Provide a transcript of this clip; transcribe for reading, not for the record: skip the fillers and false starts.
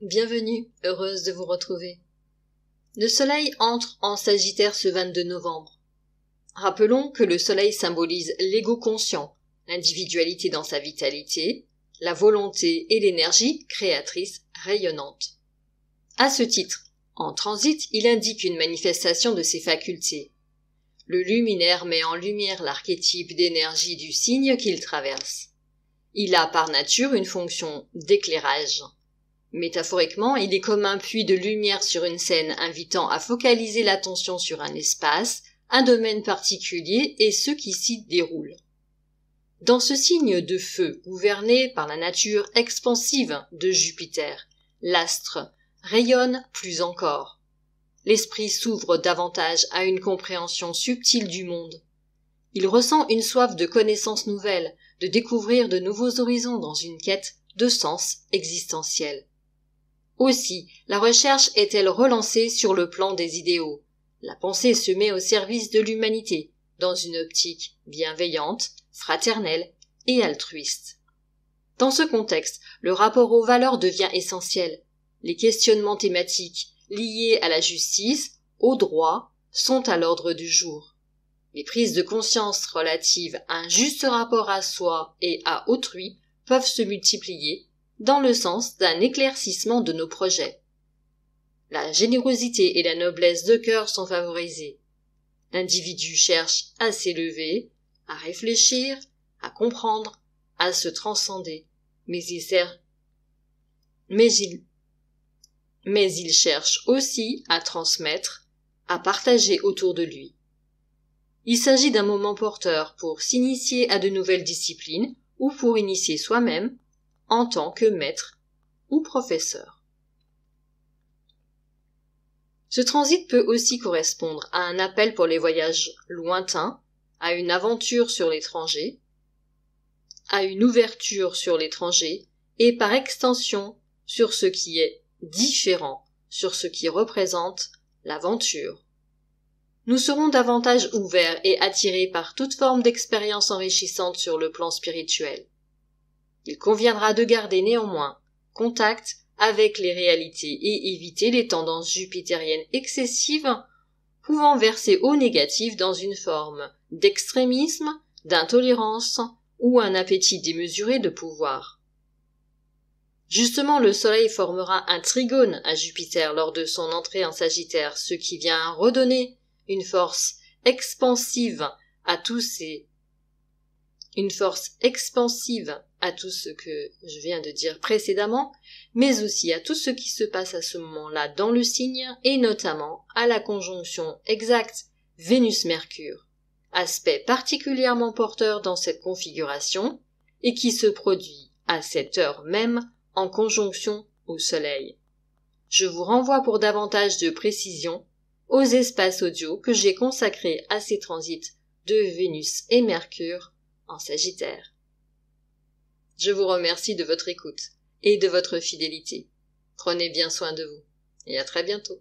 Bienvenue, heureuse de vous retrouver. Le soleil entre en Sagittaire ce 22 novembre. Rappelons que le soleil symbolise l'ego conscient, l'individualité dans sa vitalité, la volonté et l'énergie créatrice rayonnante. À ce titre, en transit, il indique une manifestation de ses facultés. Le luminaire met en lumière l'archétype d'énergie du signe qu'il traverse. Il a par nature une fonction d'éclairage. Métaphoriquement, il est comme un puits de lumière sur une scène invitant à focaliser l'attention sur un espace, un domaine particulier et ce qui s'y déroule. Dans ce signe de feu gouverné par la nature expansive de Jupiter, l'astre rayonne plus encore. L'esprit s'ouvre davantage à une compréhension subtile du monde. Il ressent une soif de connaissances nouvelles, de découvrir de nouveaux horizons dans une quête de sens existentiel. Aussi, la recherche est-elle relancée sur le plan des idéaux. La pensée se met au service de l'humanité, dans une optique bienveillante, fraternelle et altruiste. Dans ce contexte, le rapport aux valeurs devient essentiel. Les questionnements thématiques liés à la justice, au droit, sont à l'ordre du jour. Les prises de conscience relatives à un juste rapport à soi et à autrui peuvent se multiplier dans le sens d'un éclaircissement de nos projets. La générosité et la noblesse de cœur sont favorisées. L'individu cherche à s'élever, à réfléchir, à comprendre, à se transcender, mais il cherche aussi à transmettre, à partager autour de lui. Il s'agit d'un moment porteur pour s'initier à de nouvelles disciplines ou pour initier soi-même en tant que maître ou professeur. Ce transit peut aussi correspondre à un appel pour les voyages lointains, à une aventure sur l'étranger, à une ouverture sur l'étranger et par extension sur ce qui est différent, sur ce qui représente l'aventure. Nous serons davantage ouverts et attirés par toute forme d'expérience enrichissante sur le plan spirituel. Il conviendra de garder néanmoins contact avec les réalités et éviter les tendances jupitériennes excessives pouvant verser au négatif dans une forme d'extrémisme, d'intolérance ou un appétit démesuré de pouvoir. Justement, le Soleil formera un trigone à Jupiter lors de son entrée en Sagittaire, ce qui vient redonner une force expansive à tout ce que je viens de dire précédemment, mais aussi à tout ce qui se passe à ce moment-là dans le signe et notamment à la conjonction exacte Vénus-Mercure, aspect particulièrement porteur dans cette configuration et qui se produit à cette heure même en conjonction au Soleil. Je vous renvoie pour davantage de précision aux espaces audio que j'ai consacrés à ces transits de Vénus et Mercure en Sagittaire. Je vous remercie de votre écoute et de votre fidélité. Prenez bien soin de vous et à très bientôt.